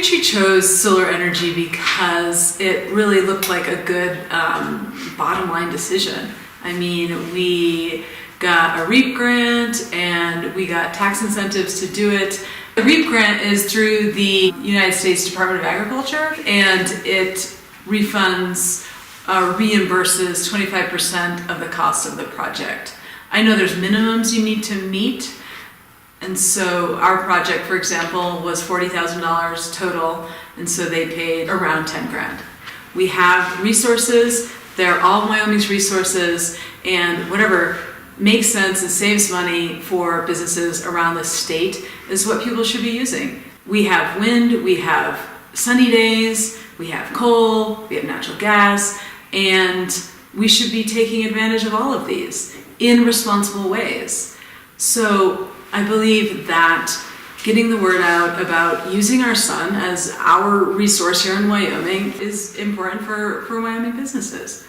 actually chose solar energy because it really looked like a good bottom line decision. I mean, we got a REAP grant and we got tax incentives to do it. The REAP grant is through the United States Department of Agriculture, and it refunds reimburses 25% of the cost of the project. I know there's minimums you need to meet, and so our project, for example, was $40,000 total, and so they paid around 10 grand. We have resources, they're all Wyoming's resources, and whatever makes sense and saves money for businesses around the state is what people should be using. We have wind, we have sunny days, we have coal, we have natural gas, and we should be taking advantage of all of these in responsible ways. So I believe that getting the word out about using our sun as our resource here in Wyoming is important for Wyoming businesses.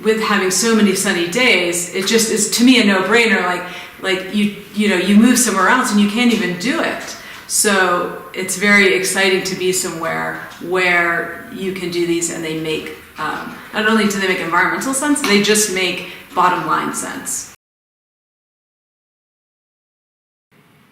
With having so many sunny days, it just is to me a no-brainer. Like you move somewhere else and you can't even do it. So it's very exciting to be somewhere where you can do these, and they make not only do they make environmental sense, they just make bottom line sense.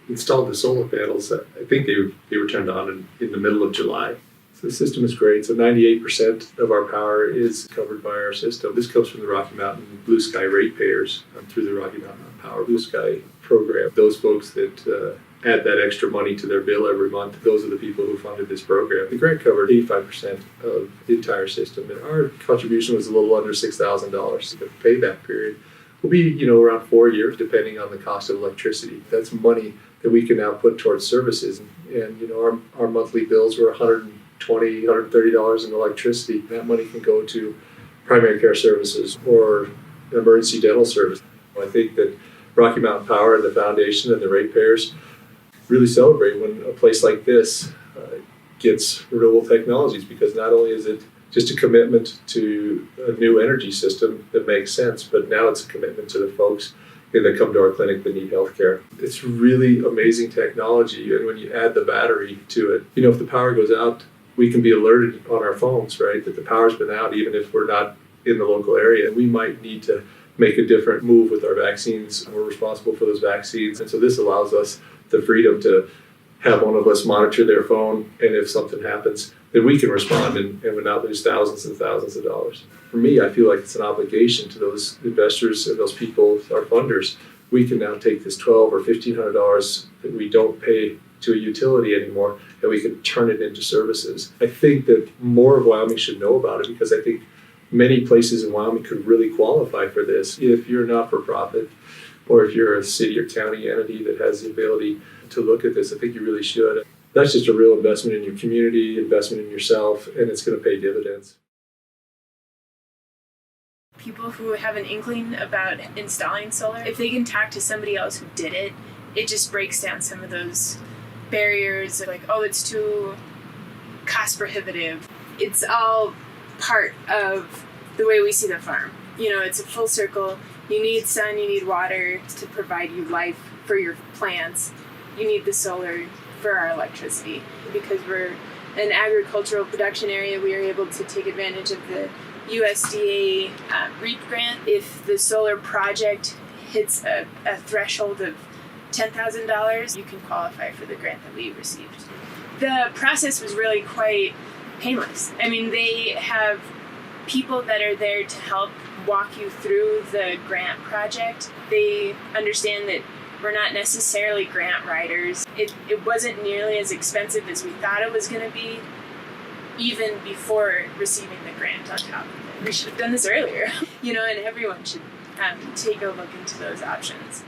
Installed the solar panels. I think they were turned on in the middle of July. So the system is great. So 98% of our power is covered by our system. This comes from the Rocky Mountain Blue Sky ratepayers through the Rocky Mountain Power Blue Sky program. Those folks that add that extra money to their bill every month, those are the people who funded this program. The grant covered 85% of the entire system, and our contribution was a little under $6,000. The payback period will be, around 4 years, depending on the cost of electricity. That's money that we can now put towards services. And our monthly bills were $120, $130 in electricity. That money can go to primary care services or emergency dental service. I think that Rocky Mountain Power and the foundation and the ratepayers really celebrate when a place like this gets renewable technologies, because not only is it just a commitment to a new energy system that makes sense, but now it's a commitment to the folks that come to our clinic that need healthcare. It's really amazing technology, and when you add the battery to it, if the power goes out, we can be alerted on our phones, right, that the power's been out, even if we're not in the local area. We might need to make a different move with our vaccines. We're responsible for those vaccines, and so this allows us the freedom to have one of us monitor their phone, and if something happens, then we can respond and would not lose thousands and thousands of dollars. For me, I feel like it's an obligation to those investors and those people, our funders. We can now take this $1,200 or $1,500 that we don't pay to a utility anymore, and we can turn it into services. I think that more of Wyoming should know about it, because I think many places in Wyoming could really qualify for this. If you're not for profit, or if you're a city or county entity that has the ability to look at this, I think you really should. That's just a real investment in your community, investment in yourself, and it's going to pay dividends. People who have an inkling about installing solar, if they can talk to somebody else who did it, it just breaks down some of those barriers, like, oh, it's too cost prohibitive. It's all part of the way we see the farm. It's a full circle. You need sun, you need water to provide you life for your plants. You need the solar for our electricity. Because we're an agricultural production area, we are able to take advantage of the USDA REAP grant. If the solar project hits a threshold of $10,000, you can qualify for the grant that we received. The process was really quite painless. I mean, they have people that are there to help walk you through the grant project. They understand that we're not necessarily grant writers. It wasn't nearly as expensive as we thought it was going to be, even before receiving the grant on top of it. We should have done this earlier, and everyone should take a look into those options.